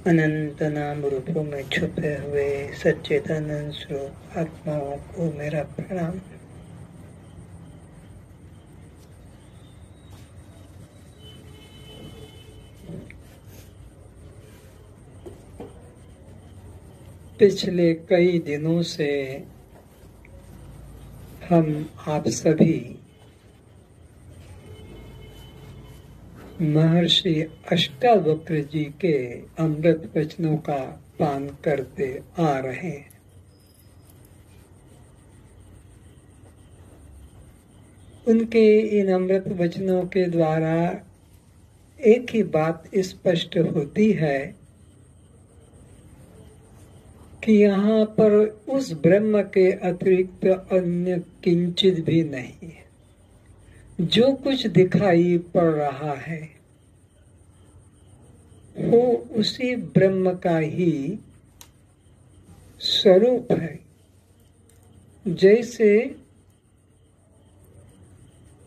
अनंत नाम रूपों में छुपे हुए सच्चिदानंद स्वरूप आत्माओं को मेरा प्रणाम। पिछले कई दिनों से हम आप सभी महर्षि अष्टावक्र जी के अमृत वचनों का पान करते आ रहे हैं। उनके इन अमृत वचनों के द्वारा एक ही बात स्पष्ट होती है कि यहाँ पर उस ब्रह्म के अतिरिक्त अन्य किंचित भी नहीं है। जो कुछ दिखाई पड़ रहा है वो उसी ब्रह्म का ही स्वरूप है। जैसे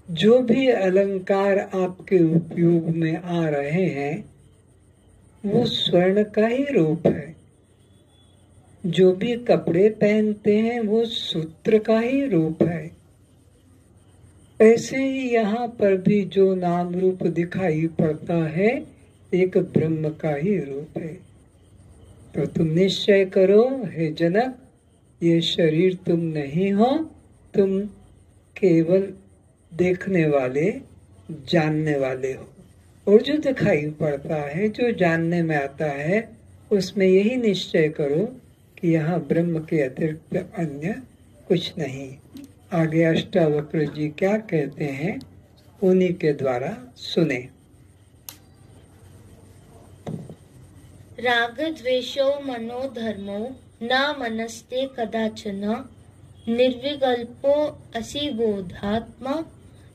जो भी अलंकार आपके उपयोग में आ रहे हैं वो स्वर्ण का ही रूप है। जो भी कपड़े पहनते हैं वो सूत्र का ही रूप है। ऐसे ही यहाँ पर भी जो नाम रूप दिखाई पड़ता है एक ब्रह्म का ही रूप है। तो तुम निश्चय करो हे जनक, ये शरीर तुम नहीं हो, तुम केवल देखने वाले जानने वाले हो। और जो दिखाई पड़ता है जो जानने में आता है उसमें यही निश्चय करो कि यहाँ ब्रह्म के अतिरिक्त अन्य कुछ नहीं। आगे अष्टावक्र जी क्या कहते हैं उन्हीं के द्वारा सुने। राग द्वेषो मनोधर्मो न मनस्ते कदाचन निर्विकल्पो असि बोधात्मा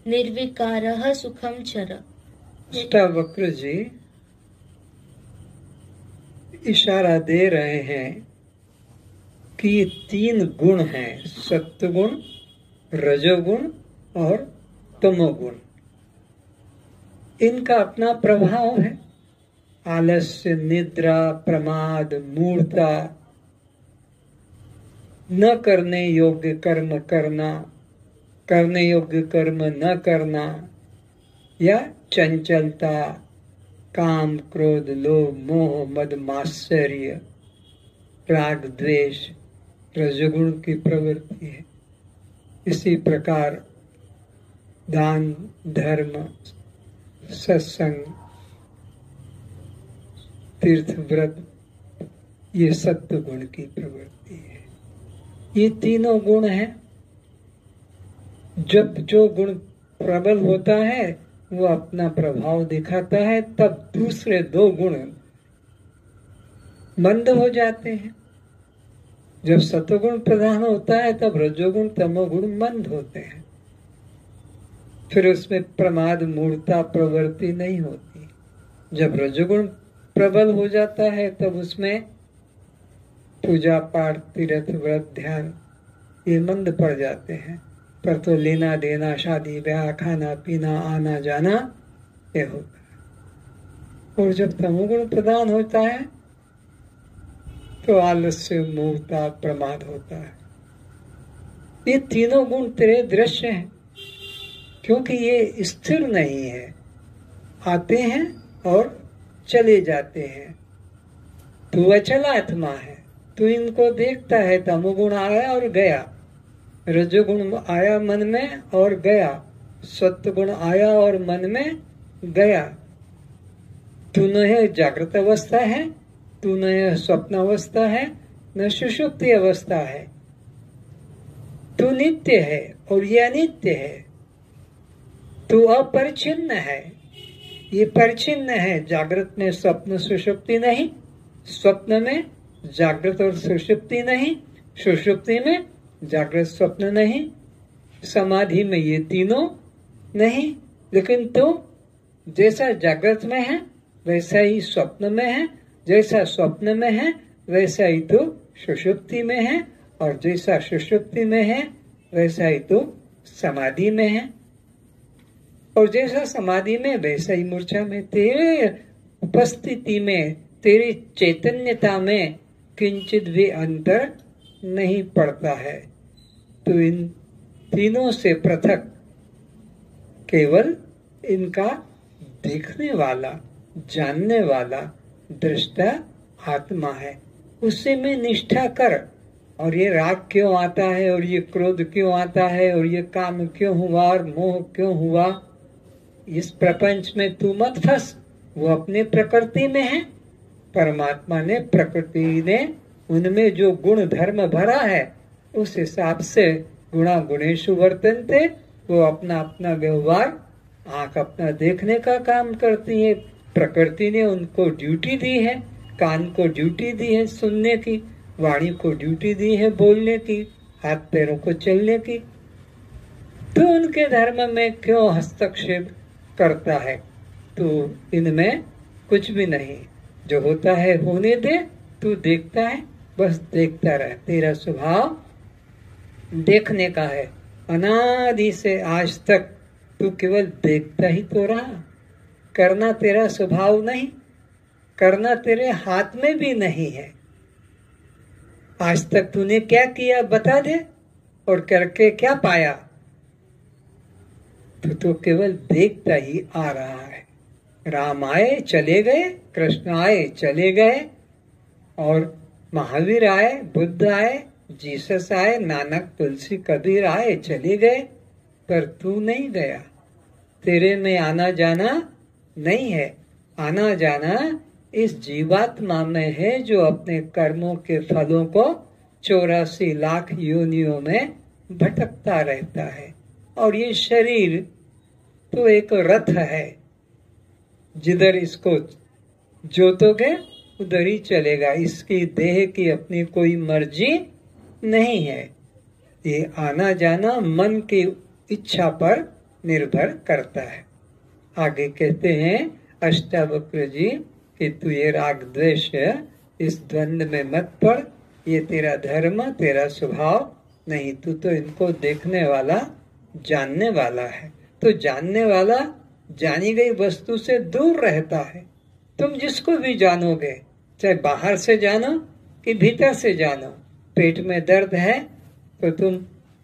निर्विकारः सुखम चर। अष्टावक्र जी इशारा दे रहे हैं कि ये तीन गुण हैं, सत्वगुण, रजोगुण और तमोगुण। इनका अपना प्रभाव है। आलस्य, निद्रा, प्रमाद, मूढ़ता, न करने योग्य कर्म करना, करने योग्य कर्म न करना, या चंचलता, काम, क्रोध, लोभ, मोह, मद, मात्सर्य, राग, द्वेष रजोगुण की प्रवृत्ति है। इसी प्रकार दान, धर्म, सत्संग, तीर्थ, व्रत ये सत्व गुण की प्रवृत्ति है। ये तीनों गुण हैं। जब जो गुण प्रबल होता है वो अपना प्रभाव दिखाता है, तब दूसरे दो गुण मंद हो जाते हैं। जब सत्वगुण प्रधान होता है तब रजोगुण तमोगुण मंद होते हैं। फिर उसमें प्रमाद, मूढ़ता, प्रवृत्ति नहीं होती। जब रजोगुण प्रबल हो जाता है तब उसमें पूजा पाठ, तीर्थ, व्रत, ध्यान ये मंद पड़ जाते हैं। पर तो लेना देना, शादी ब्याह, खाना पीना, आना जाना ये होता है। और जब तमोगुण प्रधान होता है तो आलस्य, मूढ़ता, प्रमाद होता है। ये तीनों गुण तेरे दृश्य हैं क्योंकि ये स्थिर नहीं है, आते हैं और चले जाते हैं। तू अचल आत्मा है, तू इनको देखता है। तमोगुण आया और गया, रजोगुण आया मन में और गया, सत्वगुण आया और मन में गया। तू न है जागृत अवस्था है, तू न स्वप्न अवस्था है, न सुषुप्ति अवस्था है। तू नित्य है और ये अनित्य है। तू अपरिच्छिन्न है, ये परिच्छिन्न है। जागृत में स्वप्न सुषुप्ति नहीं, स्वप्न में जागृत और सुषुप्ति नहीं, सुषुप्ति में जागृत स्वप्न नहीं, समाधि में ये तीनों नहीं। लेकिन तू जैसा जागृत में है वैसा ही स्वप्न में है, जैसा स्वप्न में है वैसा ही तो सुषुप्ति में है, और जैसा सुषुप्ति में है वैसा ही तो समाधि में है, और जैसा समाधि में वैसा ही मूर्छा में। तेरे उपस्थिति में तेरी चैतन्यता में किंचित भी अंतर नहीं पड़ता है। तो इन तीनों से पृथक केवल इनका देखने वाला, जानने वाला दृष्टा आत्मा है। उससे में निष्ठा कर। और ये राग क्यों आता है, और ये क्रोध क्यों आता है, और ये काम क्यों हुआ, और मोह क्यों हुआ, इस प्रपंच में तू मत फंस। वो अपने प्रकृति में है। परमात्मा ने, प्रकृति ने उनमें जो गुण धर्म भरा है उस हिसाब से गुणा गुणेषु वर्तन्ते, वो अपना अपना व्यवहार, आंख अपना देखने का काम करती है। प्रकृति ने उनको ड्यूटी दी है, कान को ड्यूटी दी है सुनने की, वाणी को ड्यूटी दी है बोलने की, हाथ पैरों को चलने की। तो उनके धर्म में क्यों हस्तक्षेप करता है? तो इनमें कुछ भी नहीं, जो होता है होने दे। तू देखता है, बस देखता रहे। तेरा स्वभाव देखने का है। अनादि से आज तक तू केवल देखता ही तो रहा। करना तेरा स्वभाव नहीं, करना तेरे हाथ में भी नहीं है। आज तक तूने क्या किया बता दे, और करके क्या पाया? तू तो केवल देखता ही आ रहा है। राम आए चले गए, कृष्ण आए चले गए, और महावीर आए, बुद्ध आए, जीसस आए, नानक, तुलसी, कबीर आए चले गए, पर तू नहीं गया। तेरे में आना जाना नहीं है। आना जाना इस जीवात्मा में है, जो अपने कर्मों के फलों को 84 लाख योनियों में भटकता रहता है। और ये शरीर तो एक रथ है, जिधर इसको जोतोगे उधर ही चलेगा। इसकी देह की अपनी कोई मर्जी नहीं है। ये आना जाना मन की इच्छा पर निर्भर करता है। आगे कहते हैं अष्टावक्र जी कि तू ये राग द्वेष इस द्वंद्व में मत पड़। ये तेरा धर्म, तेरा स्वभाव नहीं। तू तो इनको देखने वाला, जानने वाला है। तो जानने वाला जानी गई वस्तु से दूर रहता है। तुम जिसको भी जानोगे, चाहे बाहर से जानो कि भीतर से जानो। पेट में दर्द है तो तुम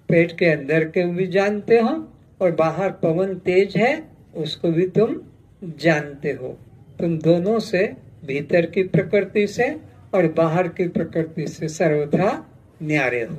पेट के अंदर के भी जानते हो, और बाहर पवन तेज है उसको भी तुम जानते हो। तुम दोनों से, भीतर की प्रकृति से और बाहर की प्रकृति से सर्वथा न्यारे हो।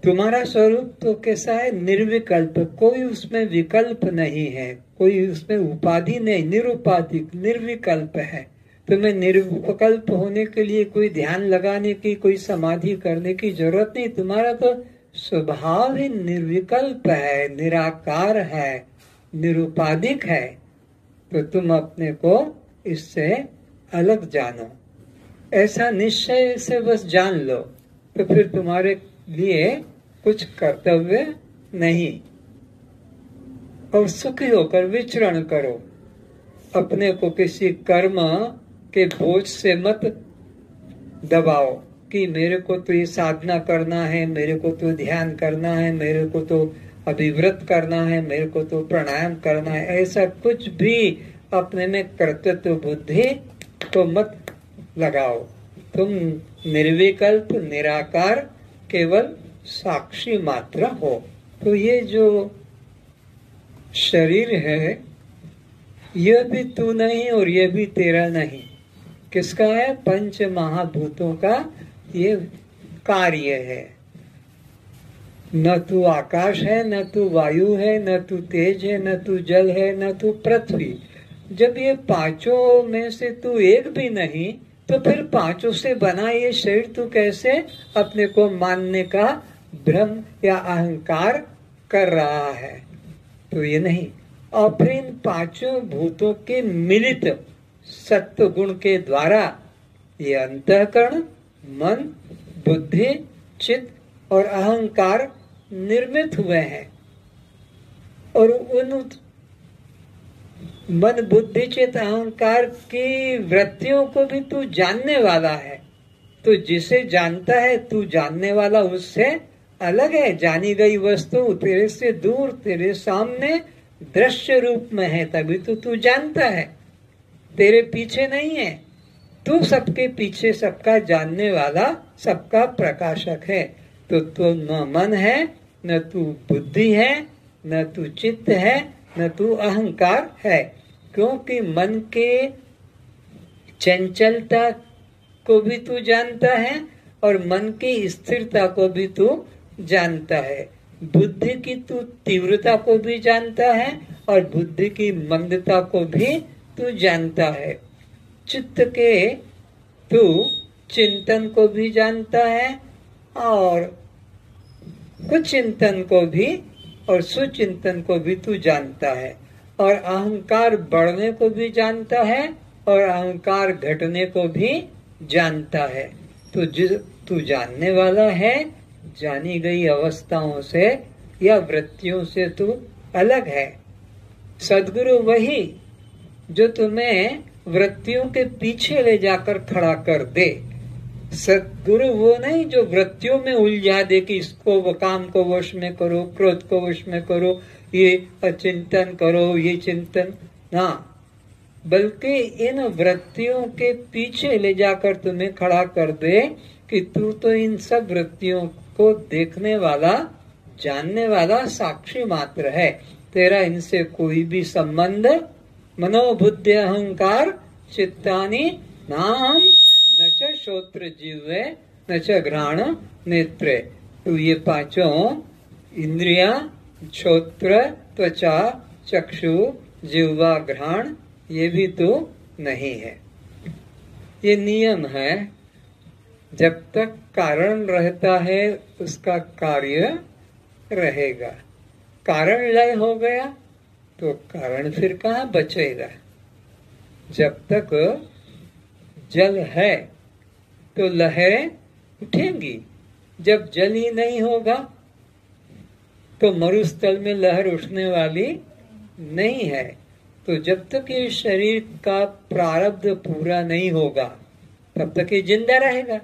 तुम्हारा स्वरूप तो कैसा है? निर्विकल्प। कोई उसमें विकल्प नहीं है, कोई उसमें उपाधि नहीं, निरुपाधिक, निर्विकल्प है। तुम्हें निर्विकल्प होने के लिए कोई ध्यान लगाने की, कोई समाधि करने की जरूरत नहीं। तुम्हारा तो स्वभाव ही निर्विकल्प है, निराकार है, निरुपाधिक है। तो तुम अपने को इससे अलग जानो। ऐसा निश्चय से बस जान लो, तो फिर तुम्हारे लिए कुछ कर्तव्य नहीं। और सुखी होकर विचरण करो। अपने को किसी कर्म के बोझ से मत दबाओ कि मेरे को तो ये साधना करना है, मेरे को तो ध्यान करना है, मेरे को तो अभिव्रत करना है, मेरे को तो प्राणायाम करना है। ऐसा कुछ भी अपने में कर्तव्य बुद्धि तो मत लगाओ। तुम निर्विकल्प, निराकार, केवल साक्षी मात्र हो। तो ये जो शरीर है, यह भी तू नहीं और यह भी तेरा नहीं। किसका है? पंच महाभूतों का ये कार्य है। न तू आकाश है, न तू वायु है, न तू तेज है, न तू जल है, न तू पृथ्वी। जब ये पांचों में से तू एक भी नहीं, तो फिर पांचों से बना ये शरीर तू कैसे अपने को मानने का भ्रम या अहंकार कर रहा है? तो ये नहीं। और फिर इन पांचों भूतों के मिलित सत्व गुण के द्वारा ये अंतःकरण, मन, बुद्धि, चित्त और अहंकार निर्मित हुए हैं। और उन मन, बुद्धि, चित्त, अहंकार की वृत्तियों को भी तू जानने वाला है। तो जिसे जानता है तू जानने वाला उससे अलग है। जानी गई वस्तु तेरे से दूर, तेरे सामने दृश्य रूप में है, तभी तो तू जानता है, तेरे पीछे नहीं है। तू सबके पीछे सबका जानने वाला, सबका प्रकाशक है। तो तू न मन है, न तू बुद्धि है, न तू चित्त है, न तू अहंकार है। क्योंकि मन के चंचलता को भी तू जानता है और मन की स्थिरता को भी तू जानता है। बुद्धि की तू तीव्रता को भी जानता है और बुद्धि की मंदता को भी तू जानता है। चित्त के तू चिंतन को भी जानता है और कुचिंतन को भी और सुचिंतन को भी तू जानता है। और अहंकार बढ़ने को भी जानता है और अहंकार घटने को भी जानता है। तो तू जानने वाला है, जानी गई अवस्थाओं से या वृत्तियों से तू अलग है। सद्गुरु वही जो तुम्हें वृत्तियों के पीछे ले जाकर खड़ा कर दे। सद्गुरु वो नहीं जो वृत्तियों में उलझा दे कि इसको वो काम को वश में करो, क्रोध को वश में करो, ये चिंतन करो, ये चिंतन ना, बल्कि इन वृत्तियों के पीछे ले जाकर तुम्हें खड़ा कर दे कि तू तो इन सब वृत्तियों को देखने वाला, जानने वाला साक्षी मात्र है। तेरा इनसे कोई भी संबंध मनोबुद्धि अहंकार चित्तानि नाम न च श्रोत्र जिह्वे न च घ्राण नेत्रे। तो ये पांचों इंद्रिया, श्रोत्र, त्वचा, चक्षु, जिह्वा, घ्राण, ये भी तो नहीं है। ये नियम है, जब तक कारण रहता है उसका कार्य रहेगा। कारण लय हो गया तो कारण फिर कहाँ बचेगा। जब तक जल है तो लहरें उठेंगी, जब जल ही नहीं होगा तो मरुस्थल में लहर उठने वाली नहीं है। तो जब तक ये शरीर का प्रारब्ध पूरा नहीं होगा तब तक ये जिंदा रहेगा,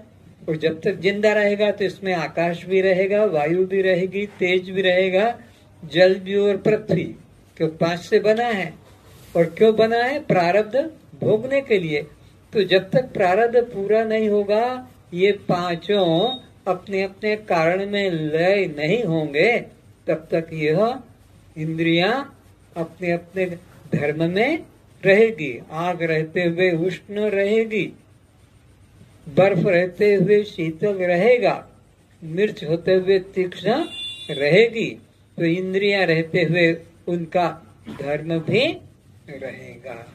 और जब तक जिंदा रहेगा तो इसमें आकाश भी रहेगा, वायु भी रहेगी, तेज भी रहेगा, जल भी और पृथ्वी। क्यों 5 से बना है, और क्यों बना है? प्रारब्ध भोगने के लिए। तो जब तक प्रारब्ध पूरा नहीं होगा ये पांचों अपने अपने कारण में लय नहीं होंगे, तब तक यह इंद्रियां अपने अपने धर्म में रहेगी। आग रहते हुए उष्ण रहेगी, बर्फ रहते हुए शीतल रहेगा, मिर्च होते हुए तीक्ष्ण रहेगी। तो इंद्रियां रहते हुए उनका धर्म भी रहेगा।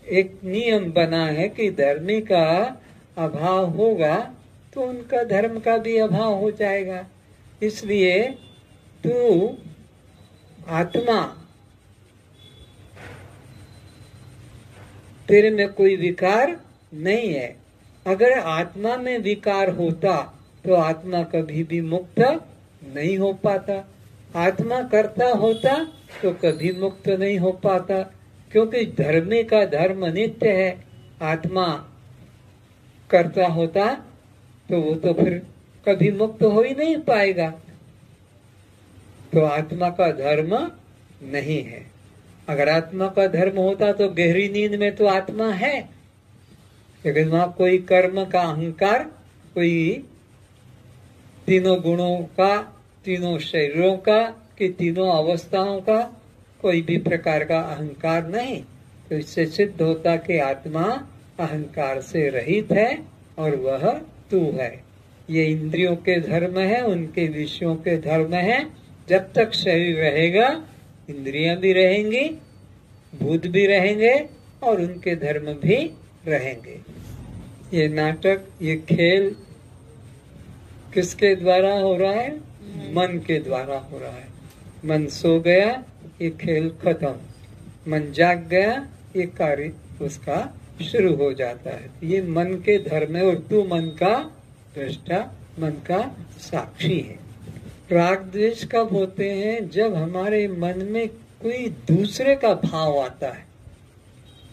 एक नियम बना है कि धर्मी का अभाव होगा तो उनका धर्म का भी अभाव हो जाएगा। इसलिए तू आत्मा, तेरे में कोई विकार नहीं है। अगर आत्मा में विकार होता तो आत्मा कभी भी मुक्त नहीं हो पाता। आत्मा करता होता तो कभी मुक्त नहीं हो पाता, क्योंकि धर्मी का धर्म नित्य है। आत्मा करता होता तो वो तो फिर कभी मुक्त हो ही नहीं पाएगा। तो आत्मा का धर्म नहीं है। अगर आत्मा का धर्म होता तो गहरी नींद में तो आत्मा है, लेकिन वहां कोई कर्म का अहंकार, कोई तीनों गुणों का, तीनों शरीरों का कि तीनों अवस्थाओं का कोई भी प्रकार का अहंकार नहीं। तो इससे सिद्ध होता कि आत्मा अहंकार से रहित है और वह तू है। ये इंद्रियों के धर्म है, उनके विषयों के धर्म है। जब तक शरीर रहेगा इंद्रियां भी रहेंगी, भूत भी रहेंगे और उनके धर्म भी रहेंगे। ये नाटक, ये खेल किसके द्वारा हो रहा है? मन के द्वारा हो रहा है। मन सो गया, ये खेल खत्म। मन जाग गया, ये कार्य उसका शुरू हो जाता है। ये मन के धर्म है और तू मन का दृष्टा, मन का साक्षी है। राग द्वेष कब होते हैं? जब हमारे मन में कोई दूसरे का भाव आता है।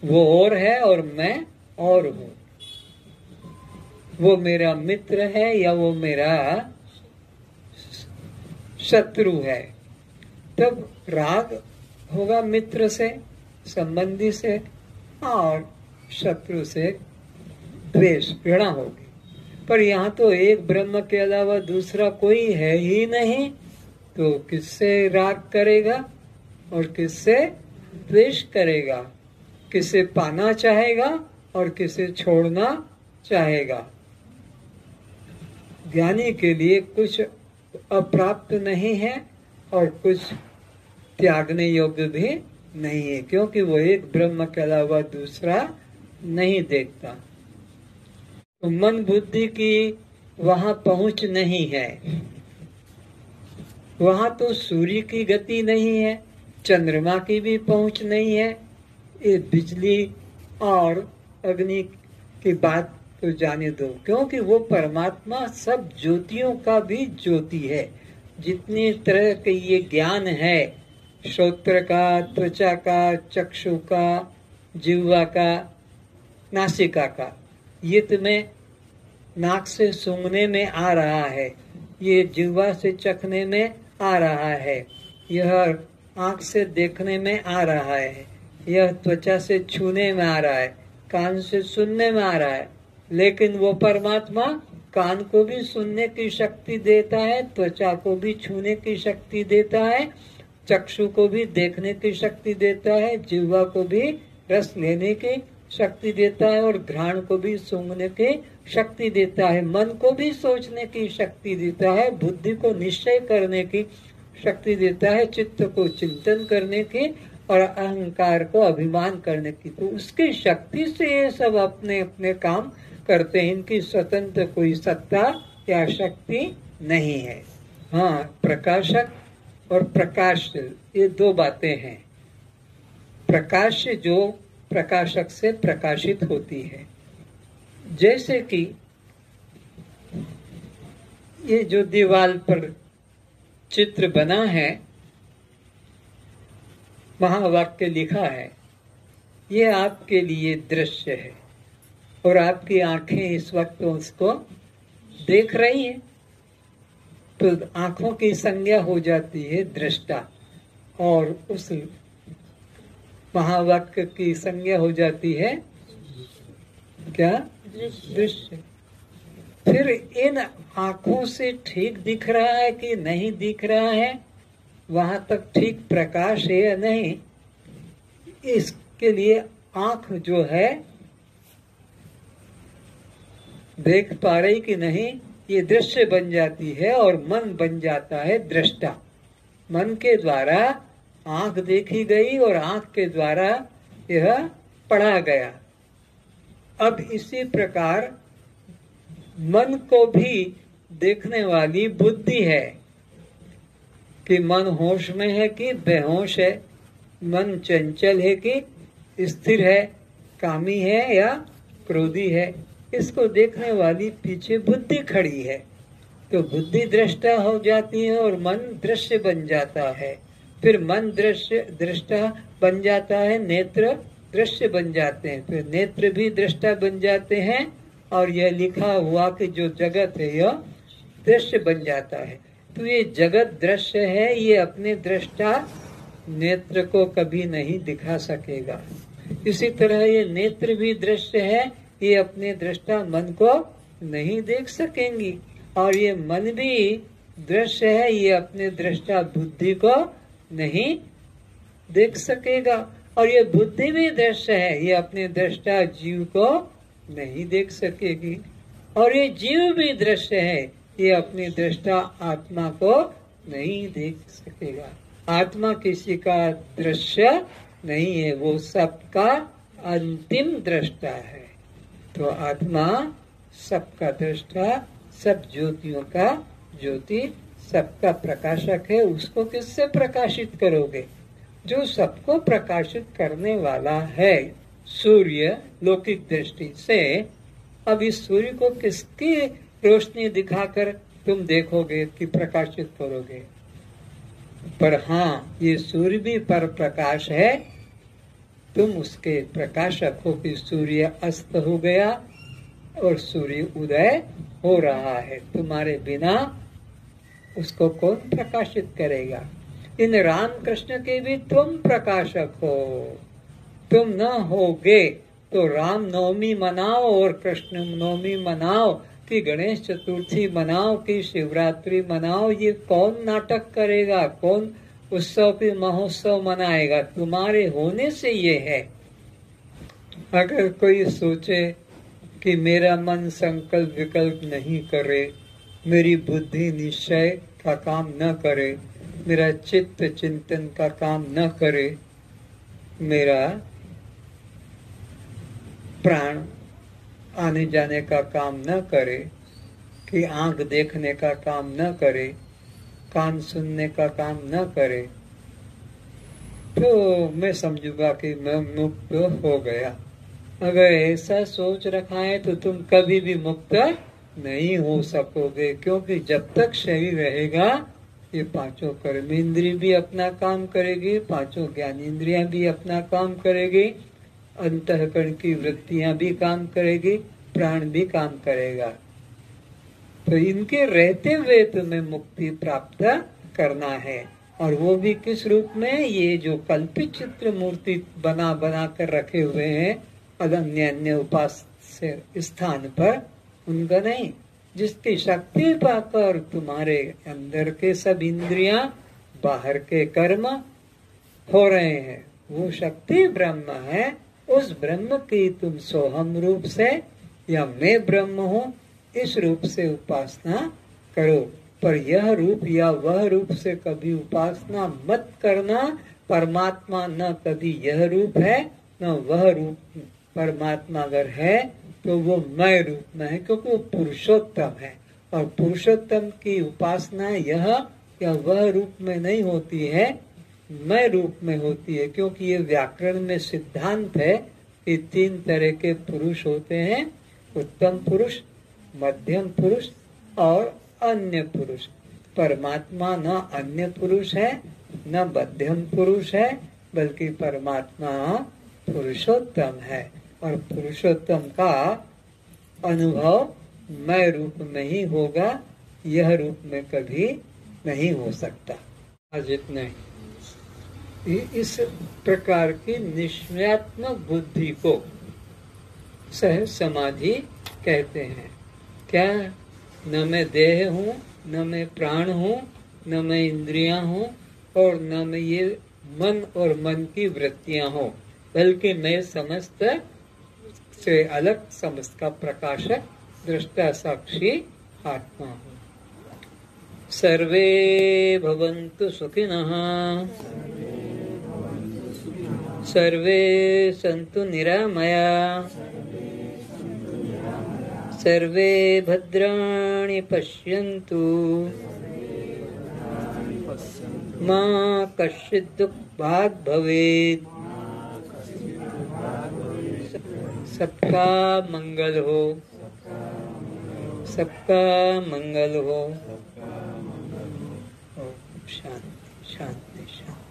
वो और है और मैं और हूँ। वो मेरा मित्र है या वो मेरा शत्रु है। तब राग होगा मित्र से, संबंधी से, और शत्रु से द्वेष घृणा होगी। पर यहाँ तो एक ब्रह्म के अलावा दूसरा कोई है ही नहीं, तो किससे राग करेगा और किससे द्वेष करेगा, किसे पाना चाहेगा और किसे छोड़ना चाहेगा। ज्ञानी के लिए कुछ अप्राप्त नहीं है और कुछ त्यागने योग्य भी नहीं है, क्योंकि वो एक ब्रह्म के अलावा दूसरा नहीं देखता। तो मन बुद्धि की वहां पहुंच नहीं है, वहां तो सूर्य की गति नहीं है, चंद्रमा की भी पहुंच नहीं है। ये बिजली और अग्नि की बात तो जाने दो, क्योंकि वो परमात्मा सब ज्योतियों का भी ज्योति है। जितनी तरह के ये ज्ञान है, श्रोत्र का, त्वचा का, चक्षु का, जिह्वा का, नासिका का, ये तुम्हें नाक से सूंघने में आ रहा है, ये जिह्वा से चखने में आ रहा है, यह आंख से देखने में आ रहा है, यह त्वचा से छूने में आ रहा है, कान से सुनने में आ रहा है। लेकिन वो परमात्मा कान को भी सुनने की शक्ति देता है, त्वचा को भी छूने की शक्ति देता है, चक्षु को भी देखने की शक्ति देता है, जिह्वा को भी रस लेने की शक्ति देता है और घ्राण को भी सूंघने की शक्ति देता है, मन को भी सोचने की शक्ति देता है, बुद्धि को निश्चय करने की शक्ति देता है, चित्त को चिंतन करने की और अहंकार को अभिमान करने की। तो उसकी शक्ति से ये सब अपने अपने काम करते हैं, इनकी स्वतंत्र कोई सत्ता या शक्ति नहीं है। हाँ, प्रकाशक और प्रकाशशील ये दो बातें हैं। प्रकाश जो प्रकाशक से प्रकाशित होती है, जैसे कि ये जो दीवार पर चित्र बना है, महावाक्य लिखा है, ये आपके लिए दृश्य है और आपकी आंखें इस वक्त उसको देख रही हैं, तो आंखों की संज्ञा हो जाती है दृष्टा और उस महावाक्य की संज्ञा हो जाती है क्या? दृश्य। फिर इन आंखों से ठीक दिख रहा है कि नहीं दिख रहा है, वहां तक ठीक प्रकाश है या नहीं, इसके लिए आंख जो है देख पा रही कि नहीं, ये दृश्य बन जाती है और मन बन जाता है दृष्टा। मन के द्वारा आंख देखी गई और आंख के द्वारा यह पढ़ा गया। अब इसी प्रकार मन को भी देखने वाली बुद्धि है कि मन होश में है कि बेहोश है, मन चंचल है कि स्थिर है, कामी है या क्रोधी है, इसको देखने वाली पीछे बुद्धि खड़ी है। तो बुद्धि दृष्टा हो जाती है और मन दृश्य बन जाता है। फिर मन दृष्टा बन जाता है, नेत्र दृश्य बन जाते हैं, फिर नेत्र भी दृष्टा बन जाते हैं और यह लिखा हुआ कि जो जगत है यह दृश्य बन जाता है। तो ये जगत दृश्य है, ये अपने दृष्टा नेत्र को कभी नहीं दिखा सकेगा। इसी तरह ये नेत्र भी दृश्य है, ये अपने दृष्टा मन को नहीं देख सकेंगी, और ये मन भी दृश्य है, ये अपने दृष्टा बुद्धि को नहीं देख सकेगा, और ये बुद्धि भी दृश्य है, ये अपने दृष्टा जीव को नहीं देख सकेगी, और ये जीव भी दृश्य है, ये अपने दृष्टा आत्मा को नहीं देख सकेगा। आत्मा किसी का दृश्य नहीं है, वो सबका अंतिम दृष्टा है। तो आत्मा सबका दृष्टा, सब ज्योतियों का ज्योति, सबका प्रकाशक है। उसको किससे प्रकाशित करोगे? जो सबको प्रकाशित करने वाला है, सूर्य लौकिक दृष्टि से। अब इस सूर्य को किसकी रोशनी दिखाकर तुम देखोगे कि प्रकाशित करोगे? पर हाँ, ये सूर्य भी पर प्रकाश है, तुम उसके प्रकाशक हो कि सूर्य अस्त हो गया और सूर्य उदय हो रहा है। तुम्हारे बिना उसको कौन प्रकाशित करेगा? इन राम कृष्ण के भी तुम प्रकाशक हो। तुम न होगे तो राम नवमी मनाओ और कृष्ण नवमी मनाओ कि गणेश चतुर्थी मनाओ कि शिवरात्रि मनाओ, ये कौन नाटक करेगा, कौन उत्सव की महोत्सव मनाएगा? तुम्हारे होने से ये है। अगर कोई सोचे कि मेरा मन संकल्प विकल्प नहीं करे, मेरी बुद्धि निश्चय का काम न करे, मेरा चित्त चिंतन का काम न करे, मेरा प्राण आने जाने का काम न करे, कि आंख देखने का काम न करे, कान सुनने का काम न करे, तो मैं समझूंगा कि मैं मुक्त हो गया। अगर ऐसा सोच रखा है तो तुम कभी भी मुक्त नहीं हो सकोगे, क्योंकि जब तक शरीर रहेगा ये पांचों कर्मेंद्रिय भी अपना काम करेगी, पांचों ज्ञानेंद्रियां भी अपना काम करेगी, अंतःकरण की वृत्तियां भी काम करेगी, प्राण भी काम करेगा। तो इनके रहते हुए तुम्हें मुक्ति प्राप्त करना है। और वो भी किस रूप में? ये जो कल्पित चित्र मूर्ति बना बना कर रखे हुए हैं अन्य अन्य उपास्य स्थान पर, उनका नहीं, जिसकी शक्ति पाकर तुम्हारे अंदर के सब इंद्रियां, बाहर के कर्म हो रहे हैं, वो शक्ति ब्रह्म है। उस ब्रह्म की तुम सोहम रूप से या मैं ब्रह्म हूँ इस रूप से उपासना करो। पर यह रूप या वह रूप से कभी उपासना मत करना। परमात्मा न कभी यह रूप है न वह रूप। परमात्मा अगर है तो वो मैं रूप में है, क्योंकि वो पुरुषोत्तम है। और पुरुषोत्तम की उपासना यह या वह रूप में नहीं होती है, मैं रूप में होती है। क्योंकि ये व्याकरण में सिद्धांत है कि 3 तरह के पुरुष होते हैं, उत्तम पुरुष, मध्यम पुरुष और अन्य पुरुष। परमात्मा न अन्य पुरुष है न मध्यम पुरुष है, बल्कि परमात्मा पुरुषोत्तम है। और पुरुषोत्तम का अनुभव मैं रूप में ही होगा, यह रूप में कभी नहीं हो सकता। आज इतने इस प्रकार की निश्चयात्मक बुद्धि को सहज समाधि कहते हैं। क्या? न मैं देह हूँ, न मैं प्राण हूँ, न मैं इंद्रियां हूँ, और न मैं ये मन और मन की वृत्तियां हूँ, बल्कि मैं समस्त से अलग, समस्त का प्रकाशक, दृष्टा, साक्षी आत्मा हूँ। सर्वे भवन्तु सुखिनः, सर्वे सन्तु निरामया, सर्वे भद्राणि पश्यन्तु, मा कश्चित् दुःखभाग् भवेत्। सबका मंगल हो, सबका मंगल हो। शांति शांति शांति।